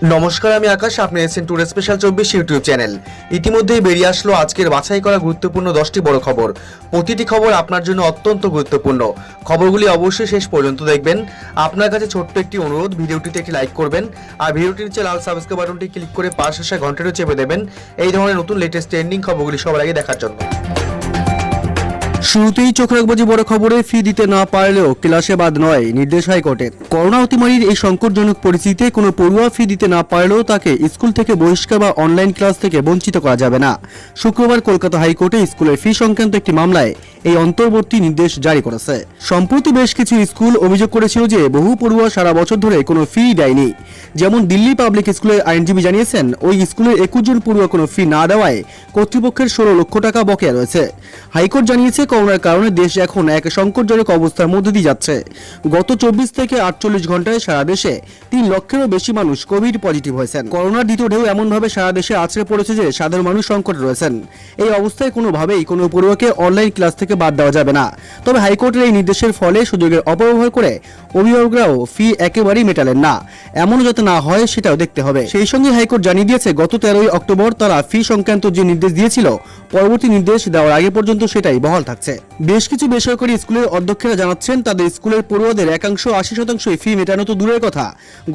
নমস্কার, আমি আকাশ। আপনি আছেন টুডে স্পেশাল 24 ইউটিউব চ্যানেল। ইতিমধ্যেই বেরিয়ে আসলো আজকের বাছাই করা গুরুত্বপূর্ণ 10টি বড় খবর। প্রতিটি খবর আপনার জন্য অত্যন্ত গুরুত্বপূর্ণ। খবরগুলি অবশ্যই শেষ পর্যন্ত দেখবেন। আপনার কাছে ছোট্ট একটি অনুরোধ, ভিডিওটিতে একটি লাইক করবেন আর ভিডিওটির নিচে লাল সাবস্ক্রাইব বাটনটি ক্লিক করে পাশে আসা ঘন্টাটিও চেপে দেবেন এই ধরনের নতুন লেটেস্ট ট্রেন্ডিং খবরগুলি সবার আগে দেখার জন্য। শুরুতেই চোখ রাখবো যে বড় খবরে, ফি দিতে না পারলেও ক্লাসে বাদ নয়, নির্দেশ হাইকোর্টের। করোনা অতিমারির এই সংকটজনক পরিস্থিতিতে কোনো পড়ুয়া ফি দিতে না পারলেও তাকে স্কুল থেকে বহিষ্কার বা অনলাইন ক্লাস থেকে বঞ্চিত করা যাবে না। শুক্রবার কলকাতা হাইকোর্টে স্কুলের ফি সংক্রান্ত একটি মামলায় এই অন্তর্বর্তী নির্দেশ জারি করেছে। সম্প্রতি বেশ কিছু স্কুল অভিযোগ করেছিল যে বহু পড়ুয়া সারা বছর ধরে কোনো ফি দেয়নি। যেমন দিল্লি পাবলিক স্কুলের আইনজীবী জানিয়েছেন, ওই স্কুলের 21 জন পড়ুয়া কোনো ফি না দেওয়ায় কর্তৃপক্ষের 16 লক্ষ টাকা বকেয়া রয়েছে। হাইকোর্ট জানিয়েছে, করোনার কারণে দেশ এখন এক সংকটজনক অবস্থার মধ্যে দিয়ে যাচ্ছে। গত 24 থেকে 48 ঘন্টায় সারা দেশে 3 লক্ষেরও বেশি মানুষ কোভিড পজিটিভ হয়েছেন। করোনার দ্বিতীয় ঢেউ এমনভাবে সারা দেশে আছড়ে পড়েছে যে সাধারণ মানুষ সংকটে রয়েছেন। এই অবস্থায় কোনোভাবেই কোনো পড়ুয়াকে অনলাইন ক্লাস থেকে বাদ দেওয়া যাবে না। তবে হাইকোর্টের এই নির্দেশের ফলে সুযোগের অপব্যবহার করে অভিভাবকরাও ফি একেবারেই মেটালেন না, এমনও যাতে না হয় সেটাও দেখতে হবে। সেই সঙ্গে হাইকোর্ট জানিয়ে দিয়েছে, গত 13 অক্টোবর তারা ফি সংক্রান্ত যে নির্দেশ দিয়েছিল, পরবর্তী নির্দেশ দেওয়ার আগে পর্যন্ত সেটাই বহাল থাকছে। বেশ কিছু বেসরকারি স্কুলের অধ্যক্ষরা জানাচ্ছেন, তাদের স্কুলের পড়ুয়াদের একাংশ 80% ফি মেটানো তো দূরের কথা,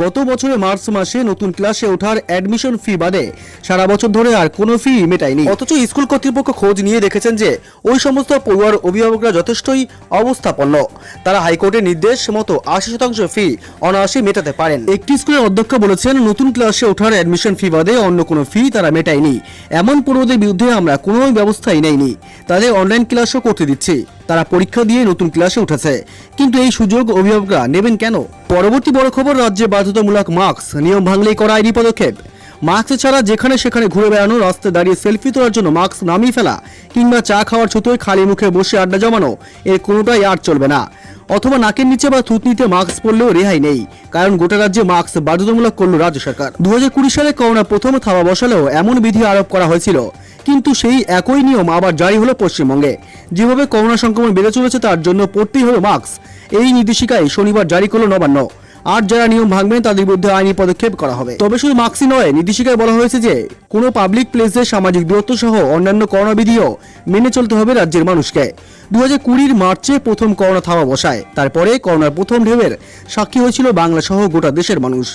গত বছরের মার্চ মাসে নতুন ক্লাসে ওঠার অ্যাডমিশন ফি বাদে সারা বছর ধরে আর কোনো ফি মেটায়নি। অথচ স্কুল কর্তৃপক্ষ খোঁজ নিয়ে দেখেছেন যে ওই সমস্ত পড়ুয়ার অভিভাবকরা যথেষ্টই অবস্থাপন্ন। তারা হাইকোর্টের নির্দেশ মতো 80% ফি অনায়াসে মেটাতে পারেন। একটি স্কুলের অধ্যক্ষ বলেছেন, নতুন ক্লাসে ওঠার অ্যাডমিশন ফি বাদে অন্য কোনো ফি তারা মেটায়নি। এমন পড়ুয়াদের বিরুদ্ধে আমরা কোনো ব্যবস্থাই নেইনি, তাদের অনলাইন ক্লাসও করতে দিচ্ছি। তারা পরীক্ষা দিয়ে নতুন ক্লাসে উঠেছে, কিন্তু এই সুযোগ অভিভাবকরা নেবেন কেন? পরবর্তী বড় খবর, রাজ্যে বাধ্যতামূলক মাস্ক, নিয়ম ভাঙলেই করা আইনি পদক্ষেপ। মাস্ক ছাড়া যেখানে সেখানে ঘুরে বেড়ানো, রাস্তায় দাঁড়িয়ে সেলফি তোলার জন্য মাস্ক নামিয়ে ফেলা, কিংবা চা খাওয়ার ছুতোয় খালি মুখে বসে আড্ডা জমানো, এর কোনোটাই আর চলবে না। অথবা নাকের নিচে বা থুতনিতে মাস্ক পরলেও রেহাই নেই, কারণ গোটা রাজ্যে মাস্ক বাধ্যতামূলক করল রাজ্য সরকার। 2020 সালে করোনা প্রথম থাবা বসালেও এমন বিধি আরোপ করা হয়েছিল, কিন্তু সেই একই নিয়ম আবার জারি হলো পশ্চিমবঙ্গে। যেভাবে করোনা সংক্রমণ বেড়ে চলেছে তার জন্য পড়তেই হলো মাস্ক। এই নির্দেশিকায় শনিবার জারি করলো নবান্ন। আর যারা নিয়ম ভাঙবেন তাদের বিরুদ্ধে আইনি পদক্ষেপ করা হবে। তবে শুধু মাস্কই নয়, নির্দেশিকায় বলা হয়েছে যে কোনো পাবলিক প্লেসে সামাজিক দূরত্ব সহ অন্যান্য করোনা বিধিও মেনে চলতে হবে রাজ্যের মানুষকে। 2020 মার্চে প্রথম করোনা থাবা বসায়, তারপরে করোনার প্রথম ঢেউয়ের সাক্ষী হয়েছিল বাংলা সহ গোটা দেশের মানুষ।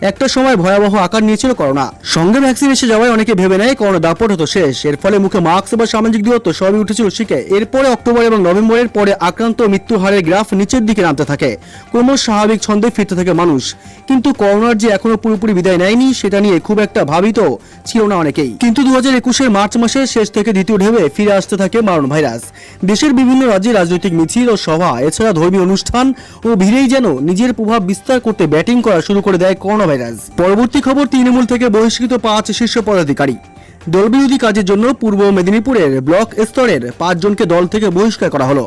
একটা সময় ভয়াবহ আকার নিয়েছিল করোনা। সঙ্গে ভ্যাকসিন এসে যাওয়ায় অনেকে ভেবে নেয় করোনা দাপট হতো শেষ। এর ফলে মুখে মাস্ক বা সামাজিক দূরত্ব সবই উঠেছিল শিখে। এরপরে অক্টোবর এবং নভেম্বরের পরে আক্রান্ত মৃত্যু হারের গ্রাফ নিচের দিকে নামতে থাকে, ক্রমশ স্বাভাবিক ছন্দে ফিরতে থাকে মানুষ। কিন্তু করোনার যে এখনো পুরোপুরি বিদায় নেয়নি সেটা নিয়ে খুব একটা ভাবিত ছিল না অনেকেই। কিন্তু 2021 মার্চ মাসের শেষ থেকে দ্বিতীয় ঢেউয়ে ফিরে আসতে থাকে মারণ ভাইরাস। দেশের বিভিন্ন রাজ্যে রাজনৈতিক মিছিল ও সভা, এছাড়া ধর্মীয় অনুষ্ঠান ও ভিড়েই যেন নিজের প্রভাব বিস্তার করতে ব্যাটিং করা শুরু করে দেয় করোনা ভাইরাস। পরবর্তী খবর, তৃণমূল থেকে বহিষ্কৃত 5 শীর্ষ পদাধিকারী। দলবিরোধী কাজের জন্য পূর্ব মেদিনীপুরের ব্লক স্তরের 5 জনকে দল থেকে বহিষ্কার করা হলো।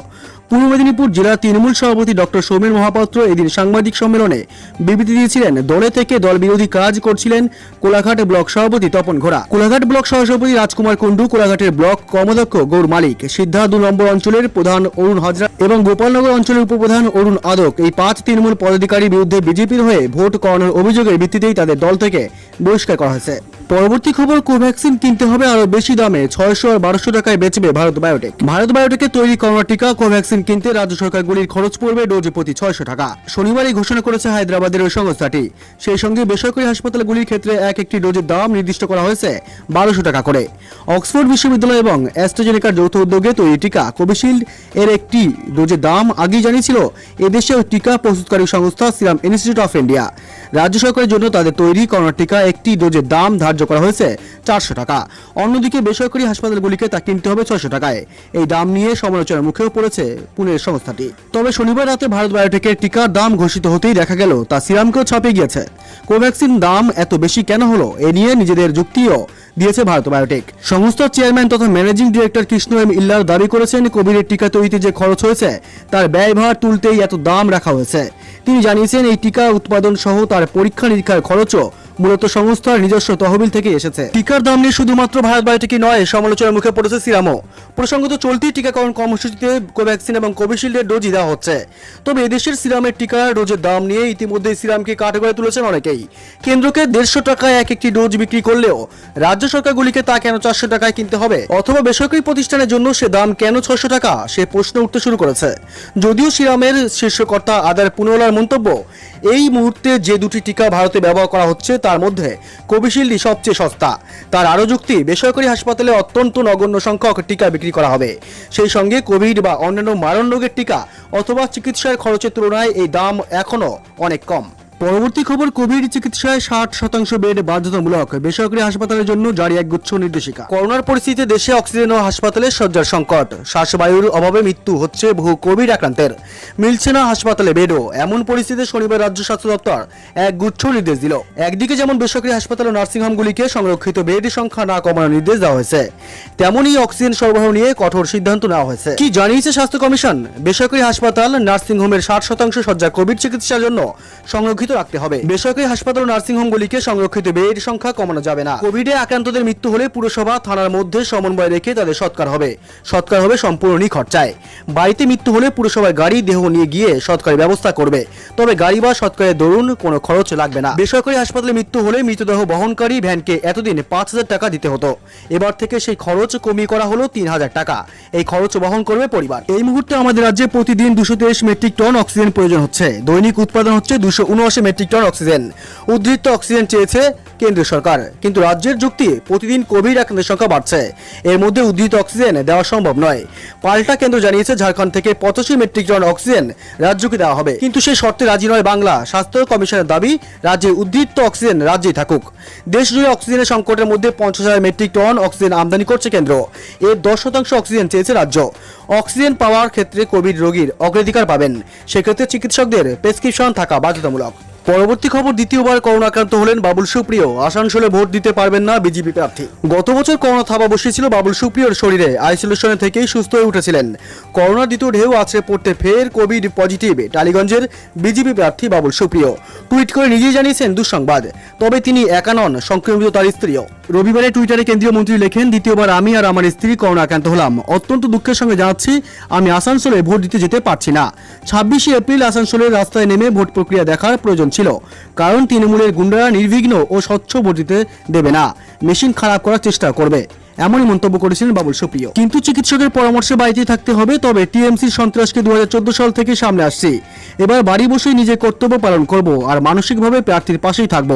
পূর্ব মেদিনীপুর জেলা তৃণমূল সভাপতি ডক্টর সৌমেন মহাপাত্র এদিন সাংবাদিক সম্মেলনে বিবৃতি দিয়েছিলেন, দলে থেকে দল বিরোধী কাজ করছিলেন কোলাঘাট ব্লক সভাপতি তপন ঘোড়া, কোলাঘাট ব্লক সহসভাপতি রাজকুমার কুন্ডু, কোলাঘাটের ব্লক কর্মাধ্যক্ষ গৌর মালিক, সিদ্ধা 2 নম্বর অঞ্চলের প্রধান অরুণ হাজরা এবং গোপালনগর অঞ্চলের উপপ্রধান অরুণ আদক। এই 5 তৃণমূল পদাধিকারীর বিরুদ্ধে বিজেপির হয়ে ভোট করানোর অভিযোগের ভিত্তিতেই তাদের দল থেকে বহিষ্কার করা হয়েছে। পরবর্তী খবর, কোভ্যাক্সিন কিনতে হবে আরো বেশি দামে, 600 আর 1200 টাকায় বেচবে ভারত বায়োটেক। ভারত বায়োটেকের তৈরি করোনা টিকা কোভ্যাক্সিন কিনতে রাজ্য সরকারগুলির খরচ পড়বে ডোজে প্রতি 600 টাকা। শনিবার এই ঘোষণা করেছে হায়দ্রাবাদের ওই সংস্থাটি। সেই সঙ্গে বেসরকারি হাসপাতালগুলির ক্ষেত্রে একটি ডোজের দাম নির্দিষ্ট করা হয়েছে 1200 টাকা করে। অক্সফোর্ড বিশ্ববিদ্যালয় এবং অ্যাস্ট্রাজেনেকার যৌথ উদ্যোগে তৈরি টিকা কোভিশিল্ড এর একটি ডোজের দাম আগেই জানিয়েছিল এদেশের টিকা প্রস্তুতকারী সংস্থা সিরাম ইনস্টিটিউট অফ ইন্ডিয়া। রাজ্য সরকারের জন্য তাদের তৈরি করোনা টিকা একটি ডোজের দাম ধার্য করা হয়েছে 400 টাকা। অন্যদিকে বেসরকারি হাসপাতালগুলিকে তা কিনতে হবে 600 টাকায়। এই দাম নিয়ে সমালোচনার মুখেও পড়েছে পুনের সংস্থাটি। তবে শনিবার রাতে ভারত বায়োটেকের টিকার দাম ঘোষিত হতেই দেখা গেল তা সিরামকেও ছাপিয়ে গিয়েছে। কোভ্যাক্সিন দাম এত বেশি কেন হলো, এ নিয়ে নিজেদের যুক্তিও দিয়েছে ভারত বায়োটেক। সংস্থার চেয়ারম্যান তথা ম্যানেজিং ডিরেক্টর কৃষ্ণ এম ইল্লার দাবি করেছেন, কোভিডের টিকা তৈরিতে যে খরচ হয়েছে তার ব্যয়ভার তুলতেই এত দাম রাখা হয়েছে। তিনি জানিয়েছেন, এই টিকা উৎপাদন সহ তার পরীক্ষা নিরীক্ষার খরচও মূলত সংস্থার নিজস্ব তহবিল থেকে এসেছে। টিকার দাম নিয়ে শুধুমাত্র ভারত বায়োটেকই নয়, সমালোচনার মুখে পড়েছে সিরামও। প্রসঙ্গত চলতি টিকাকরণ কর্মসূচিতে কোভ্যাক্সিন এবং কোভিশিল্ডের ডোজই দেওয়া হচ্ছে। তবে এদেশের সিরামের টিকার ডোজের দাম নিয়ে ইতিমধ্যে সিরামকে কাঠগড়ায় তুলেছেন অনেকেই। কেন্দ্রকে 150 টাকায় এক একটি ডোজ বিক্রি করলেও রাজ্য সরকারগুলিকে তা কেন 400 টাকায় কিনতে হবে, অথবা বেসরকারি প্রতিষ্ঠানের জন্য সে দাম কেন 600 টাকা, সে প্রশ্ন উঠতে শুরু করেছে। যদিও সিরামের শীর্ষকর্তা আদার পুনওয়ালার মন্তব্য, এই মুহূর্তে যে দুটি টিকা ভারতে ব্যবহার করা হচ্ছে তার মধ্যে কোভিশিল্ডই সবচেয়ে সস্তা। তার আরও যুক্তি, বেসরকারি হাসপাতালে অত্যন্ত নগণ্য সংখ্যক টিকা বিক্রি করা হবে। সেই সঙ্গে কোভিড বা অন্যান্য মারণ রোগের টিকা অথবা চিকিৎসার খরচের তুলনায় এই দাম এখনও অনেক কম। পরবর্তী খবর, কোভিড চিকিৎসায় 60% বেড বাধ্যতামূলক, বেসরকারি হাসপাতালের জন্য জারি একগুচ্ছ নির্দেশিকা। করোনার পরিস্থিতিতে দেশে অক্সিজেন ও হাসপাতালে শয্যার সংকট, শ্বাসবায়ুর অভাবে মৃত্যু হচ্ছে বহু কোভিড আক্রান্তের, মিলছে না হাসপাতালে বেডও। এমন পরিস্থিতিতে শনিবার রাজ্য স্বাস্থ্য দপ্তর একগুচ্ছ নির্দেশ দিল। একদিকে যেমন বেসরকারি হাসপাতাল ও নার্সিংহোমগুলিকে সংরক্ষিত বেড সংখ্যা না কমানোর নির্দেশ দেওয়া হয়েছে, তেমনই অক্সিজেন সরবরাহ নিয়ে কঠোর সিদ্ধান্ত নেওয়া হয়েছে। কি জানিয়েছে স্বাস্থ্য কমিশন? বেসরকারি হাসপাতাল, নার্সিংহোমের 60% শয্যা কোভিড চিকিৎসার জন্য সংরক্ষিত রাখতে হবে। বেসরকারি হাসপাতাল ও নার্সিংহোমগুলিকে সংরক্ষিত বেড সংখ্যা কমানো যাবে না। কোভিডে আক্রান্তদের মৃত্যু হলে পুরসভা থানার মধ্যে সমন্বয় রেখে তাদের সৎকার হবে সম্পূর্ণ নিখরচায়। বাড়িতে মৃত্যু হলে পুরসভায় গাড়ি দেহ নিয়ে গিয়ে সৎকারের ব্যবস্থা করবে, তবে গাড়ি বা সৎকারের দরুন কোনো খরচ লাগবে না। বেসরকারি হাসপাতালে মৃত্যু হলে মৃতদেহ বহনকারী ভ্যানকে এতদিন 5000 টাকা দিতে হতো, এবার থেকে সেই খরচ কমিয়ে করা হলো 3000 টাকা। এই খরচ বহন করবে পরিবার। এই মুহূর্তে আমাদের রাজ্যে প্রতিদিন 223 মেট্রিক টন অক্সিজেন প্রয়োজন হচ্ছে। দৈনিক উৎপাদন হচ্ছে 279 মেট্রিক টন অক্সিজেন। উদ্বৃত্ত অক্সিজেন চেয়েছে কেন্দ্রীয় সরকার, কিন্তু রাজ্যের যুক্তি, প্রতিদিন কোভিড আক্রান্তের সংখ্যা বাড়ছে, এর মধ্যে উদ্বৃত্ত অক্সিজেন দেওয়া সম্ভব নয়। পাল্টা কেন্দ্র জানিয়েছে ঝাড়খণ্ড থেকে 85 মেট্রিক টন অক্সিজেন রাজ্যকে দেওয়া হবে, কিন্তু সেই শর্তে রাজি নয় বাংলা। স্বাস্থ্য কমিশনের দাবি, রাজ্যে উদ্বৃত্ত অক্সিজেন রাজ্যেই থাকুক। দেশজুড়ে অক্সিজেনের সংকটের মধ্যে 50,000 মেট্রিক টন অক্সিজেন আমদানি করছে কেন্দ্র, এর 10% অক্সিজেন চেয়েছে রাজ্য। অক্সিজেন পাওয়ার ক্ষেত্রে কোভিড রোগীর অগ্রাধিকার পাবেন, সেক্ষেত্রে চিকিৎসকদের প্রেসক্রিপশন থাকা বাধ্যতামূলক। পরবর্তী খবর, দ্বিতীয়বার করোনা আক্রান্ত হলেন বাবুল সুপ্রিয়, আসানসোলে ভোট দিতে পারবেন না বিজেপি প্রার্থী। গত বছর করোনা থাবা বসিয়েছিল বাবুল সুপ্রিয়র শরীরে, আইসোলেশনে থেকেই সুস্থ হয়ে উঠেছিলেন। করোনার দ্বিতীয় ঢেউ আছড়ে পড়তে ফের কোভিড পজিটিভ টালিগঞ্জের বিজেপি প্রার্থী বাবুল সুপ্রিয়। টুইট করে নিজেই জানিয়েছেন দুঃসংবাদ, তবে তিনি একা নন, সংক্রমিত তার স্ত্রীও। রবিবারে টুইটারে কেন্দ্রীয় মন্ত্রী লেখেন, দ্বিতীয়বার আমি আর আমার স্ত্রী করোনা আক্রান্ত হলাম। অত্যন্ত দুঃখের সঙ্গে জানাচ্ছি, আমি আসানসোলে ভোট দিতে যেতে পারছি না। 26 এপ্রিল আসানসোলের রাস্তায় নেমে ভোট প্রক্রিয়া দেখার প্রয়োজন ছিল, কারণ তৃণমূলের গুন্ডারা নির্বিঘ্ন ও স্বচ্ছ ভোট দিতে দেবে না, মেশিন খারাপ করার চেষ্টা করবে, এমনই মন্তব্য করেছিলেন বাবুল সুপ্রিয়। কিন্তু চিকিৎসকের পরামর্শে বাড়িতে থাকতে হবে, তবে টিএমসির সন্ত্রাসকে 2014 সাল থেকে সামনে আসছি। এবার বাড়ি বসেই নিজের কর্তব্য পালন করব আর মানসিকভাবে প্রার্থীর পাশেই থাকব।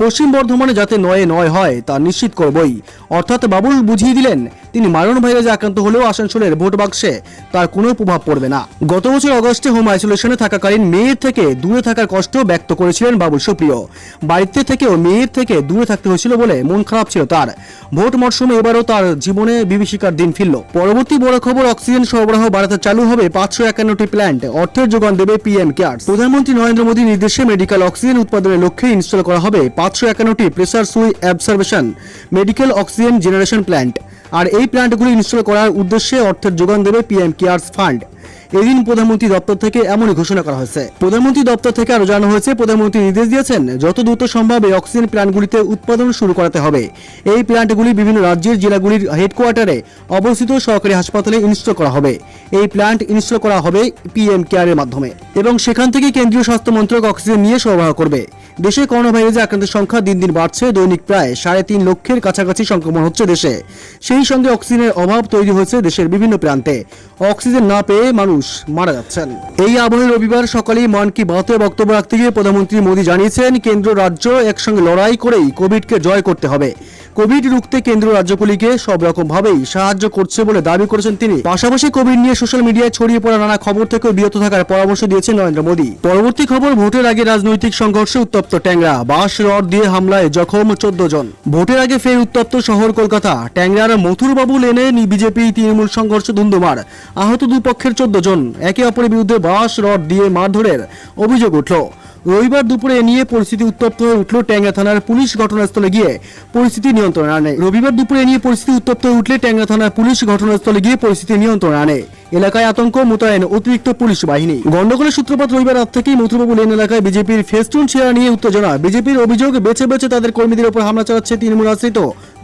পশ্চিম বর্ধমানে যাতে নয় হয় তা নিশ্চিত করবই। অর্থাৎ বাবুল বুঝিয়ে দিলেন, তিনি মারণ ভাইরাসে আক্রান্ত হলেও আসানসোলের ভোট বাক্সে তার কোনো প্রভাব পড়বে না। গত বছর অগস্টে হোম আইসোলেশনে থাকাকালীন মেয়ের থেকে দূরে থাকার কষ্ট ব্যক্ত করেছিলেন বাবুল সুপ্রিয়। বাড়িতে থেকেও মেয়ের থেকে দূরে থাকতে হয়েছিল বলে মন খারাপ ছিল তার। ভোট মরশুমে এবারও তার জীবনে বিভীষিকার দিন ফিরল। পরবর্তী বড় খবর, অক্সিজেন সরবরাহ বাড়াতে চালু হবে 551টি প্ল্যান্ট, অর্থের যোগান দেবে পিএম কেয়ার্স। প্রধানমন্ত্রী নরেন্দ্র মোদীর নির্দেশে মেডিকেল অক্সিজেন উৎপাদনের লক্ষ্যে ইনস্টল করা হবে 551টি প্রেসার সুই অ্যাবসারভেশন মেডিকেল অক্সিজেন জেনারেশন প্ল্যান্ট। আর এই প্ল্যান্টগুলি ইনস্টল করার উদ্দেশ্যে অর্থের যোগান দেবে পিএম কেয়ার্স ফান্ড। এদিন প্রধানমন্ত্রী দপ্তর থেকে এমনই ঘোষণা করা হয়েছে। প্রধানমন্ত্রী দপ্তর থেকে আরো জানানো হয়েছে, প্রধানমন্ত্রী নির্দেশ দিয়েছেন যত দ্রুত সম্ভব এই অক্সিজেন প্ল্যান্টগুলিতে উৎপাদন শুরু করাতে হবে। এই প্ল্যান্টগুলি বিভিন্ন রাজ্যের জেলাগুলির হেডকোয়ার্টারে অবস্থিত সরকারি হাসপাতালে ইনস্টল করা হবে। এই প্ল্যান্ট ইনস্টল করা হবে পিএম কেয়ারের মাধ্যমে এবং সেখান থেকে কেন্দ্রীয় স্বাস্থ্য মন্ত্রক অক্সিজেন নিয়ে সরবরাহ করবে। দেশে করোনা ভাইরাসে আক্রান্তের সংখ্যা দিন দিন বাড়ছে, দৈনিক প্রায় 3.5 লক্ষের কাছাকাছি সংক্রমণ হচ্ছে দেশে। সেই সঙ্গে অক্সিজেনের অভাব তৈরি হয়েছে দেশের বিভিন্ন প্রান্তে। অক্সিজেন না পেয়ে মানুষ মারা যাচ্ছেন। এই আবহে রবিবার সকালেই মন কি বাতে বক্তব্য রাখতে গিয়ে প্রধানমন্ত্রী মোদী জানিয়েছেন, কেন্দ্র রাজ্য একসঙ্গে লড়াই করেই কোভিডকে জয় করতে হবে। কোভিড রুখতে কেন্দ্র রাজ্যগুলিকে সব রকম ভাবেই সাহায্য করছে বলে দাবি করেছেন তিনি। পাশাপাশি কোভিড নিয়ে সোশ্যাল মিডিয়ায় ছড়িয়ে পড়া নানা খবর থেকে বিরত থাকার পরামর্শ দিয়েছেন নরেন্দ্র মোদী। পরবর্তী খবর, ভোটের আগে রাজনৈতিক সংঘর্ষে উত্তপ্ত ট্যাংরা, বাঁশ রড দিয়ে হামলায় জখম 14 জন। ভোটের আগে ফের উত্তপ্ত শহর কলকাতা। ট্যাংরার মথুরবাবু লেনে বিজেপি তৃণমূল সংঘর্ষ ধুন্ধুমার, আহত দুই পক্ষের 14 জন। একে অপরের বিরুদ্ধে বাঁশ রড দিয়ে মারধরের অভিযোগ উঠল। রবিবার দুপুরে এ নিয়ে পরিস্থিতি উত্তপ্ত হয়ে উঠল ট্যাংরা থানার পুলিশ ঘটনাস্থলে গিয়ে পরিস্থিতি নিয়ন্ত্রণে আনে। রবিবার দুপুরে এ নিয়ে পরিস্থিতি উত্তপ্ত হয়ে উঠলে ট্যাংরা থানার পুলিশ ঘটনাস্থলে গিয়ে পরিস্থিতি নিয়ন্ত্রণে আনে। এলাকায় আতঙ্ক, মোতায়েন অতিরিক্ত পুলিশ বাহিনী। গন্ডগোলের সূত্রপাত রবিবার রাত থেকেই মথুরাপুর লেন এলাকায় বিজেপির ফেস্টুন ছেঁড়া নিয়ে উত্তেজনা। বিজেপির অভিযোগ, বেছে বেছে তাদের কর্মীদের উপর হামলা চালাচ্ছে তৃণমূল আশ্রিত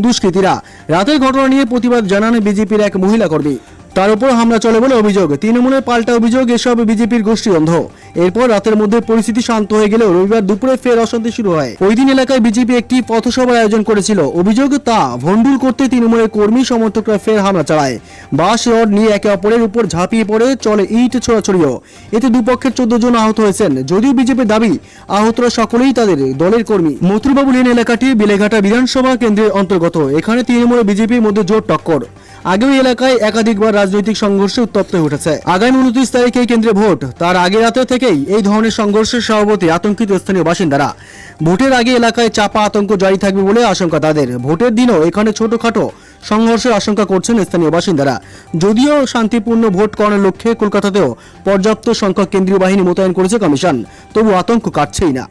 দুষ্কৃতীরা। রাতের ঘটনা নিয়ে প্রতিবাদ জানান বিজেপির এক মহিলা কর্মী। তার উপর হামলা চলে বলে অভিযোগ। তৃণমূলের পাল্টা অভিযোগ, এসব বিজেপির গোষ্ঠীদ্বন্দ্ব। এরপর রাতের মধ্যে পরিস্থিতি শান্ত হয়ে গেলেও রবিবার দুপুরে ফের অশান্তি শুরু হয়। ওই দিন এলাকায় বিজেপি একটি পথসভার আয়োজন করেছিল। অভিযোগ, তা ভণ্ডুল করতে তৃণমূলের কর্মী সমর্থকরা ফের হামলা চালায়। বাঁশ রড নিয়ে একে অপরের উপর ঝাঁপিয়ে পড়ে চলে ইট ছোড়াছড়িও। এতে দুপক্ষের 14 জন আহত হয়েছেন। যদিও বিজেপির দাবি আহতরা সকলেই তাদের দলের কর্মী। মথুরাবাবু লেন এলাকাটি বেলেঘাটা বিধানসভা কেন্দ্রের অন্তর্গত। এখানে তৃণমূল ও বিজেপির মধ্যে জোর টক্কর। আগেও এলাকায় একাধিকবার রাজনৈতিক সংঘর্ষে উত্তপ্ত হয়ে উঠেছে। আগামী 29 তারিখে এই কেন্দ্রে ভোট। তার আগে রাতে থেকেই এই ধরনের সংঘর্ষের স্বভাবতই আতঙ্কিত স্থানীয় বাসিন্দারা। ভোটের আগে এলাকায় চাপা আতঙ্ক জারি থাকবে বলে আশঙ্কা তাদের। ভোটের দিনও এখানে ছোটখাটো সংঘর্ষের আশঙ্কা করছেন স্থানীয় বাসিন্দারা। যদিও শান্তিপূর্ণ ভোট করানোর লক্ষ্যে কলকাতাতেও পর্যাপ্ত সংখ্যক কেন্দ্রীয় বাহিনী মোতায়েন করেছে কমিশন, তবু আতঙ্ক কাটছেই না।